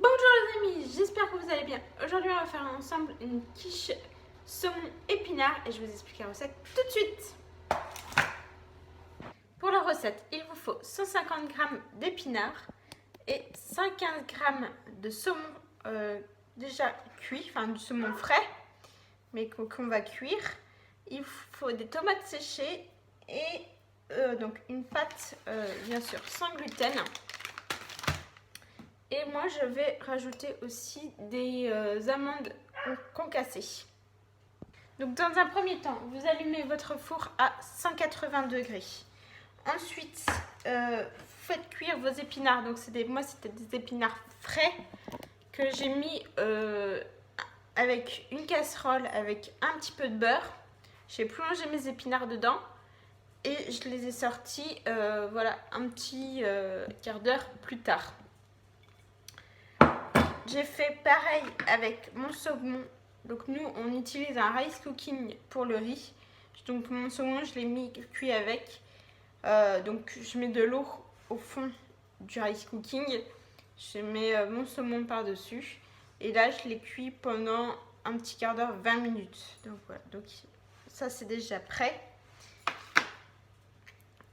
Bonjour les amis, j'espère que vous allez bien. Aujourd'hui on va faire ensemble une quiche saumon épinard et je vous explique la recette tout de suite. Pour la recette, il vous faut 150 g d'épinards et 115 g de saumon déjà cuit, enfin du saumon frais, mais qu'on va cuire. Il faut des tomates séchées et donc une pâte bien sûr sans gluten. Et moi, je vais rajouter aussi des amandes concassées. Donc, dans un premier temps, vous allumez votre four à 180 degrés. Ensuite, vous faites cuire vos épinards. Donc, moi, c'était des épinards frais que j'ai mis avec une casserole avec un petit peu de beurre. J'ai plongé mes épinards dedans et je les ai sortis voilà, un petit quart d'heure plus tard. J'ai fait pareil avec mon saumon. Donc nous, on utilise un rice cooking pour le riz. Donc mon saumon, je l'ai mis cuit avec. Donc je mets de l'eau au fond du rice cooking. Je mets mon saumon par-dessus. Et là, je l'ai cuit pendant un petit quart d'heure, 20 minutes. Donc voilà, donc ça c'est déjà prêt.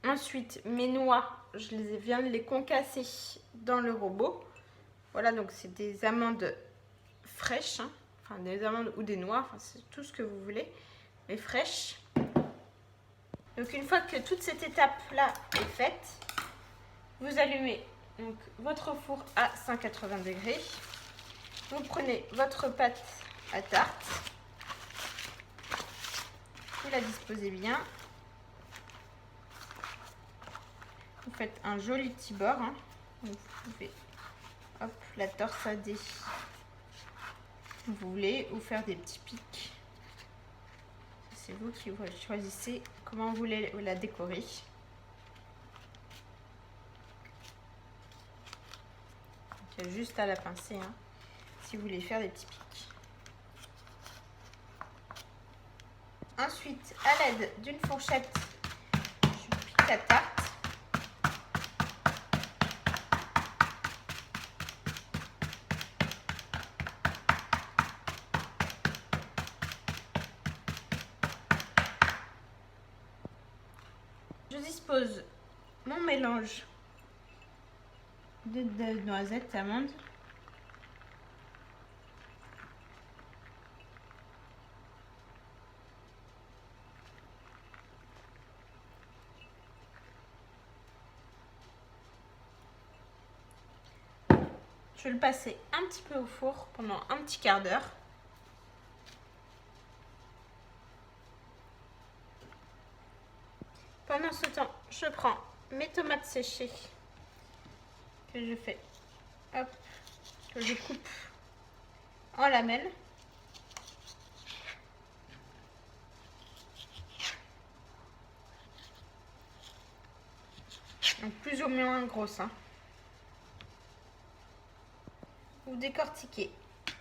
Ensuite, mes noix, je viens de les concasser dans le robot. Voilà, donc c'est des amandes fraîches, hein. Enfin des amandes ou des noix, enfin c'est tout ce que vous voulez, mais fraîches. Donc une fois que toute cette étape-là est faite, vous allumez donc votre four à 180 degrés. Vous prenez votre pâte à tarte, vous la disposez bien. Vous faites un joli petit bord, hein. Donc vous pouvez hop, la torsader vous voulez ou faire des petits pics. C'est vous qui choisissez comment vous voulez la décorer. Donc, il y a juste à la pincer, hein, si vous voulez faire des petits pics. Ensuite, à l'aide d'une fourchette, je pique la tarte. Je dispose mon mélange de noisettes, amandes. Je vais le passer un petit peu au four pendant un petit quart d'heure. Pendant ce temps, je prends mes tomates séchées que je fais, hop, que je coupe en lamelles. Donc plus ou moins grosse, hein. Vous décortiquez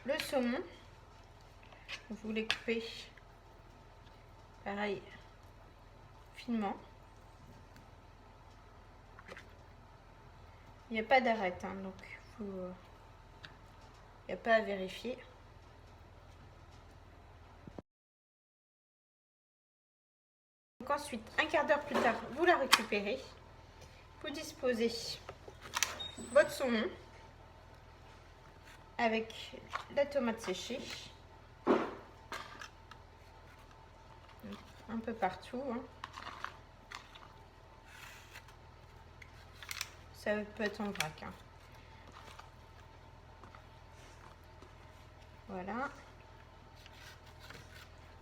le saumon. Vous les coupez pareil finement. Il n'y a pas d'arête, hein, donc il n'y a pas à vérifier. Donc ensuite, un quart d'heure plus tard, vous la récupérez. Vous disposez votre saumon avec la tomate séchée. Un peu partout, hein. Ça peut être en vrac, hein. Voilà.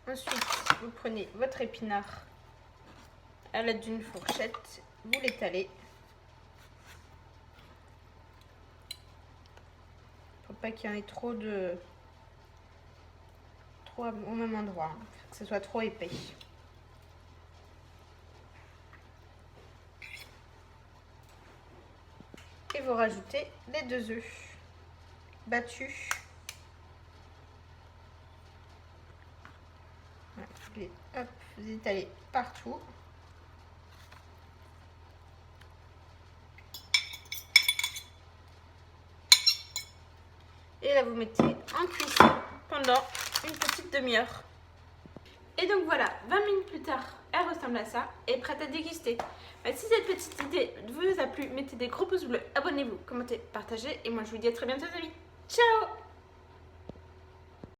Ensuite, vous prenez votre épinard à l'aide d'une fourchette, vous l'étalez. Faut pas qu'il y en ait trop au même endroit, hein. Faut que ce soit trop épais. Et vous rajoutez les 2 œufs battus. Voilà, hop, vous étalez partout. et là vous mettez en cuisson pendant une petite demi-heure. Et donc voilà, 20 minutes plus tard, elle ressemble à ça et est prête à déguster. Si cette petite idée vous a plu, mettez des gros pouces bleus, abonnez-vous, commentez, partagez et moi je vous dis à très bientôt les amis. Ciao!